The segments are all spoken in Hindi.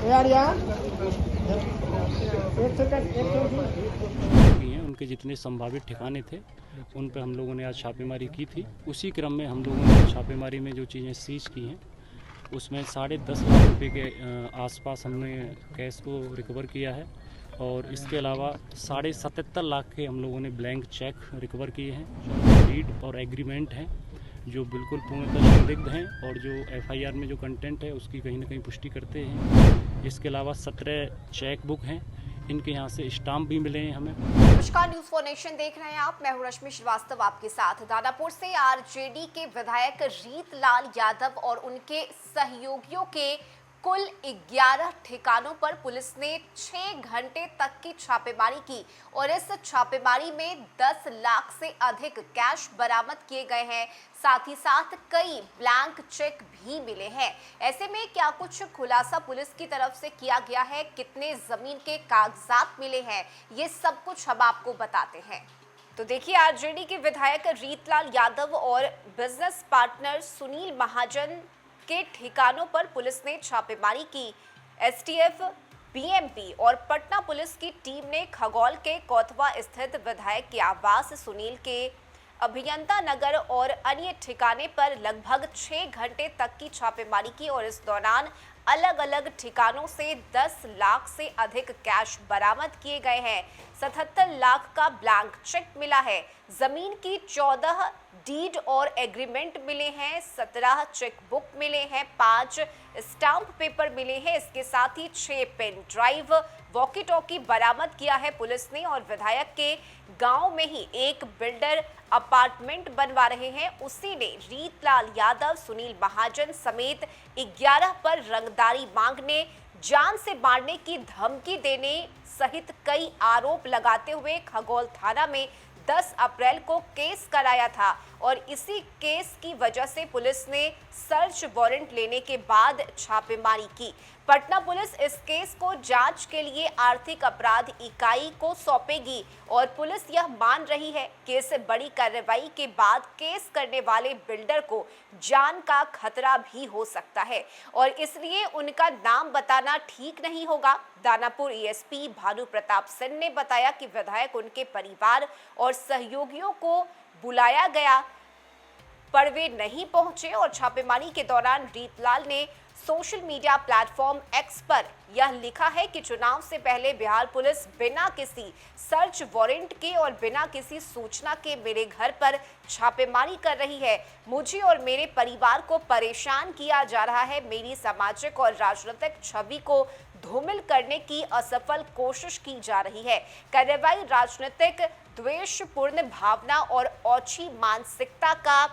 यार एक सेकंड हैं उनके जितने संभावित ठिकाने थे उन पर हम लोगों ने आज छापेमारी की थी। उसी क्रम में हम लोगों ने छापेमारी में जो चीज़ें सीज की हैं उसमें 10.5 लाख रुपए के आसपास हमने कैश को रिकवर किया है और इसके अलावा 77.5 लाख के हम लोगों ने ब्लैंक चेक रिकवर किए हैं। डीड और एग्रीमेंट हैं जो बिल्कुल पूर्णतः संदिग्ध हैं और जो एफआईआर में जो कंटेंट है उसकी कहीं ना कहीं पुष्टि करते हैं। इसके अलावा 17 चेक बुक हैं, इनके यहाँ से स्टाम्प भी मिले हैं हमें। नमस्कार, न्यूज फॉर नेशन देख रहे हैं आप। मैं हूं रश्मि श्रीवास्तव आपके साथ। दानापुर से आरजेडी के विधायक रीतलाल यादव और उनके सहयोगियों के कुल 11 ठिकानों पर पुलिस ने 6 घंटे तक की छापेमारी की और इस छापेमारी में 10 लाख से अधिक कैश बरामद किए गए हैं। साथ ही साथ कई ब्लैंक चेक भी मिले हैं। ऐसे में क्या कुछ खुलासा पुलिस की तरफ से किया गया है, कितने जमीन के कागजात मिले हैं, ये सब कुछ हम आपको बताते हैं। तो देखिए, आरजेडी के विधायक रीतलाल यादव और बिजनेस पार्टनर सुनील महाजन के ठिकानों पर पुलिस ने छापेमारी की। एसटीएफ, बीएमपी और पटना पुलिस की टीम ने खगौल के कोतवा स्थित विधायक के आवास, सुनील के अभियंता नगर और अन्य ठिकाने पर लगभग 6 घंटे तक की छापेमारी की और इस दौरान अलग अलग ठिकानों से 10 लाख से अधिक कैश बरामद किए गए हैं। 77 लाख का ब्लैंक चेक मिला है। जमीन की 14 डीड और एग्रीमेंट मिले हैं, 17 चेक बुक मिले हैं, 5 स्टाम्प पेपर मिले हैं। इसके साथ ही 6 पेन ड्राइव, वॉकी टॉकी बरामद किया है पुलिस ने। और विधायक के गांव में ही एक बिल्डर अपार्टमेंट बनवा रहे हैं, उसी ने रीतलाल यादव, सुनील महाजन समेत 11 पर रंगदारी मांगने, जान से मारने की धमकी देने सहित कई आरोप लगाते हुए खगौल थाना में 10 अप्रैल को केस कराया था और इसी केस की वजह से पुलिस ने सर्च वारंट लेने के बाद छापेमारी की। पटना पुलिस इस केस को जांच के लिए आर्थिक अपराध इकाई को सौंपेगी और पुलिस यह मान रही है कि इस बड़ी कार्रवाई के बाद केस करने वाले बिल्डर को जान का खतरा भी हो सकता है और इसलिए उनका नाम बताना ठीक नहीं होगा। दानापुर एएसपी भानु प्रताप सिंह ने बताया कि विधायक, उनके परिवार और सहयोगियों को बुलाया गया पर वे नहीं पहुंचे और छापेमारी के दौरान रीतलाल ने सोशल मीडिया प्लेटफॉर्म एक्स पर यह लिखा है कि चुनाव से पहले बिहार पुलिस बिना किसी सर्च वारंट के और बिना किसी सूचना के मेरे घर पर छापेमारी कर रही है। मुझे और मेरे परिवार को परेशान किया जा रहा है। मेरी सामाजिक और राजनीतिक छवि को धूमिल करने की असफल कोशिश की जा रही है। कार्रवाई राजनीतिक द्वेषपूर्ण भावना और ओछी मानसिकता का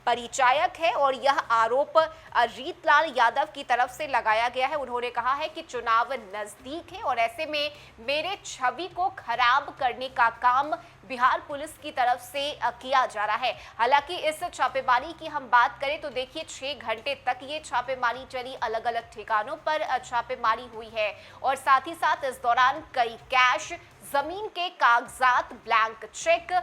परिचायक है और यह आरोप रीतलाल यादव की तरफ से लगाया गया है। उन्होंने कहा है कि चुनाव नजदीक है और ऐसे में मेरे छवि को खराब करने का काम बिहार पुलिस की तरफ से किया जा रहा है। हालांकि इस छापेमारी की हम बात करें तो देखिए 6 घंटे तक ये छापेमारी चली, अलग अलग ठिकानों पर छापेमारी हुई है और साथ ही साथ इस दौरान कई कैश, जमीन के कागजात, ब्लैंक चेक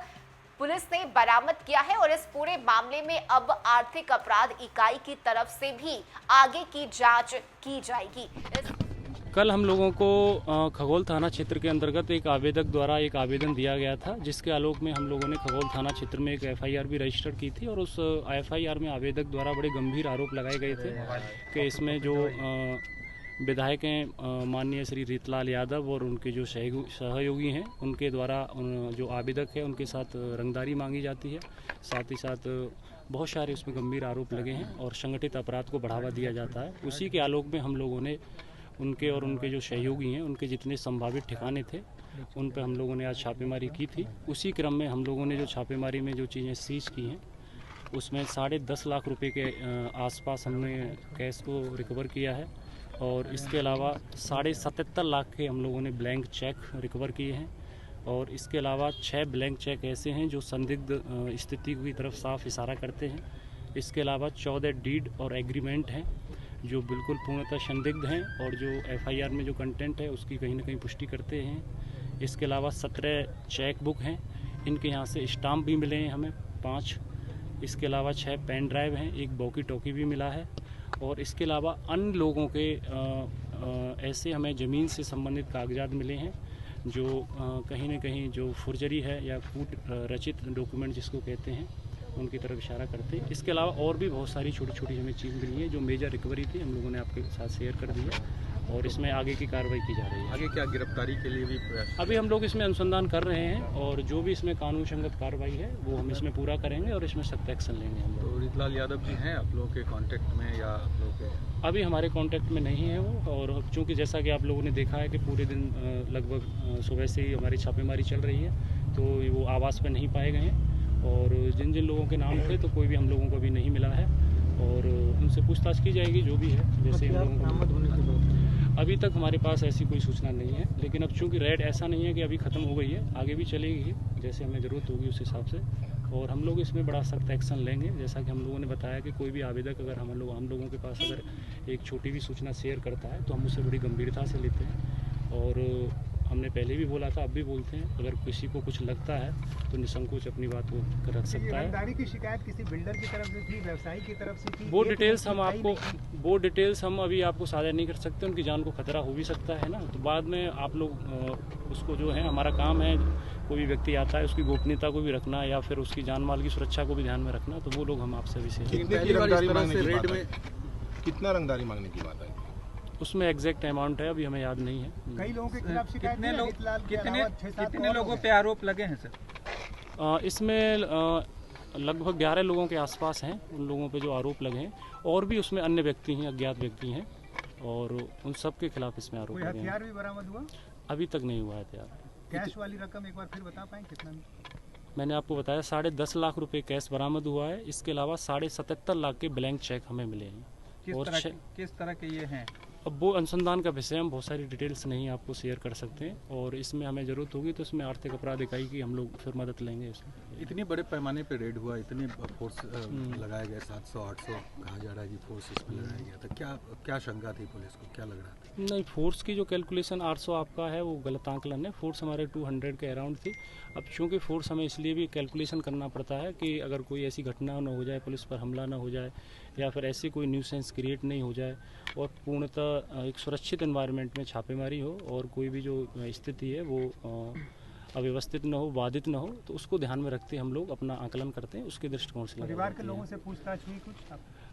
पुलिस ने बरामद किया है और इस पूरे मामले में अब आर्थिक अपराध इकाई की तरफ से भी आगे की जांच की जाएगी। कल हम लोगों को खगौल थाना क्षेत्र के अंतर्गत एक आवेदक द्वारा एक आवेदन दिया गया था, जिसके आलोक में हम लोगों ने खगौल थाना क्षेत्र में एक एफआईआर भी रजिस्टर की थी और उस एफआईआर में आवेदक द्वारा बड़े गंभीर आरोप लगाए गए थे कि इसमें जो विधायक हैं माननीय श्री रीतलाल यादव और उनके जो सहयोगी हैं उनके द्वारा जो आवेदक है उनके साथ रंगदारी मांगी जाती है। साथ ही साथ बहुत सारे उसमें गंभीर आरोप लगे हैं और संगठित अपराध को बढ़ावा दिया जाता है। उसी के आलोक में हम लोगों ने उनके और उनके जो सहयोगी हैं उनके जितने संभावित ठिकाने थे उन पर हम लोगों ने आज छापेमारी की थी। उसी क्रम में हम लोगों ने जो छापेमारी में जो चीज़ें सीज की हैं उसमें 10.5 लाख रुपए के आसपास हमने कैश को रिकवर किया है और इसके अलावा 77.5 लाख के हम लोगों ने ब्लैंक चेक रिकवर किए हैं और इसके अलावा 6 ब्लैंक चेक ऐसे हैं जो संदिग्ध स्थिति की तरफ साफ इशारा करते हैं। इसके अलावा 14 डीड और एग्रीमेंट हैं जो बिल्कुल पूर्णतः संदिग्ध हैं और जो एफआईआर में जो कंटेंट है उसकी कहीं ना कहीं पुष्टि करते हैं। इसके अलावा 17 चेक बुक हैं, इनके यहाँ से स्टाम्प भी मिले हैं हमें 5। इसके अलावा 6 पेन ड्राइव हैं, एक वॉकी टॉकी भी मिला है और इसके अलावा अन्य लोगों के ऐसे हमें ज़मीन से संबंधित कागजात मिले हैं जो कहीं न कहीं जो फुर्जरी है या कूट रचित डॉक्यूमेंट जिसको कहते हैं उनकी तरफ इशारा करते हैं। इसके अलावा और भी बहुत सारी छोटी छोटी हमें चीज़ मिली है जो मेजर रिकवरी थी, हम लोगों ने आपके साथ शेयर कर दी है और इसमें आगे की कार्रवाई की जा रही है। आगे क्या गिरफ्तारी के लिए भी प्रयास? अभी हम लोग इसमें अनुसंधान कर रहे हैं और जो भी इसमें कानून संगत कार्रवाई है वो हम इसमें पूरा करेंगे और इसमें सख्त एक्शन लेंगे हम लोग। तो रीतलाल यादव जी हैं आप लोगों के कांटेक्ट में या आप लोगों के? अभी हमारे कांटेक्ट में नहीं है वो, और चूँकि जैसा कि आप लोगों ने देखा है कि पूरे दिन लगभग सुबह से ही हमारी छापेमारी चल रही है, तो वो आवास पर नहीं पाए गए हैं और जिन जिन लोगों के नाम थे तो कोई भी हम लोगों को अभी नहीं मिला है और उनसे पूछताछ की जाएगी जो भी है। जैसे हम लोगों को अभी तक हमारे पास ऐसी कोई सूचना नहीं है, लेकिन अब चूंकि रेड ऐसा नहीं है कि अभी ख़त्म हो गई है, आगे भी चलेगी जैसे हमें ज़रूरत होगी उस हिसाब से, और हम लोग इसमें बड़ा सख्त एक्शन लेंगे। जैसा कि हम लोगों ने बताया कि कोई भी आवेदक अगर हम लोगों के पास अगर एक छोटी भी सूचना शेयर करता है तो हम उसे बड़ी गंभीरता से लेते हैं और हमने पहले भी बोला था, अब भी बोलते हैं, अगर किसी को कुछ लगता है तो निसंकोच अपनी बात वो रख सकता है। रंगदारी की शिकायत किसी बिल्डर की तरफ से थी, व्यवसायी की तरफ से थी? वो डिटेल्स हम अभी आपको साझा नहीं कर सकते, उनकी जान को खतरा हो भी सकता है ना, तो बाद में आप लोग उसको जो है, हमारा काम है कोई भी व्यक्ति आता है उसकी गोपनीयता को भी रखना या फिर उसकी जान माल की सुरक्षा को भी ध्यान में रखना, तो वो लोग हम आपसे भी शेयर कितना रंगदारी मांगने की बात है? उसमें एग्जैक्ट अमाउंट है, अभी हमें याद नहीं है। कई लोगों के खिलाफ शिकायत कितने लोगों पे आरोप लगे हैं सर? इसमें लगभग 11 लोगों के आसपास हैं, उन लोगों पे जो आरोप लगे हैं, और भी उसमें अन्य व्यक्ति हैं, अज्ञात व्यक्ति हैं, और उन सब के खिलाफ इसमें आरोप लगे हैं। हथियार भी बरामद हुआ? अभी तक नहीं हुआ है हथियार। कैश वाली रकम एक बार फिर बता पाएं कितना? मैंने आपको बताया 10.5 लाख रुपए कैश बरामद हुआ है, इसके अलावा 77.5 लाख के ब्लैंक चेक हमें मिले हैं। किस तरह के ये हैं? अब वो अनुसंधान का विषय, हम बहुत सारी डिटेल्स नहीं आपको शेयर कर सकते हैं, और इसमें हमें ज़रूरत होगी तो इसमें आर्थिक अपराध इकाई की हम लोग फिर मदद लेंगे इसमें। इतने बड़े पैमाने पे रेड हुआ, इतने फोर्स लगाए गए, 700-800 कहा जा रहा है कि फोर्स इस पर लगाया गया था, क्या शंका थी पुलिस को, क्या लग रहा था? नहीं, फोर्स की जो कैलकुलेशन 800 आपका है वो गलत आंकलन है, फोर्स हमारे 200 के अराउंड थी। अब चूँकि फोर्स हमें इसलिए भी कैलकुलेशन करना पड़ता है कि अगर कोई ऐसी घटना ना हो जाए, पुलिस पर हमला ना हो जाए या फिर ऐसी कोई न्यूसेंस क्रिएट नहीं हो जाए और पूर्णतः एक सुरक्षित एनवायरनमेंट में छापेमारी हो और कोई भी जो स्थिति है वो अव्यवस्थित न हो, बाधित न हो, तो उसको ध्यान में रखते हम लोग अपना आकलन करते हैं, उसके दृष्टिकोण से। परिवार के लोगों से पूछताछ हुई कुछ?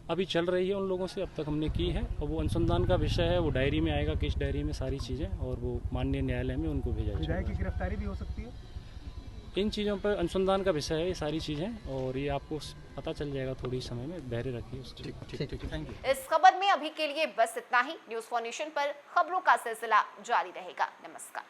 अभी चल रही है, उन लोगों से अब तक हमने की है, और वो अनुसंधान का विषय है, वो डायरी में आएगा, किस डायरी में सारी चीज़ें, और वो माननीय न्यायालय में उनको भेजा जाएगा। की गिरफ्तारी भी हो सकती है? इन चीज़ों पर अनुसंधान का विषय है ये सारी चीज़ें, और ये आपको पता चल जाएगा थोड़ी समय में, बहरे रखिए उसको। ठीक, थैंक यू। इस खबर में अभी के लिए बस इतना ही। न्यूज़ फॉर नेशन पर खबरों का सिलसिला जारी रहेगा। नमस्कार।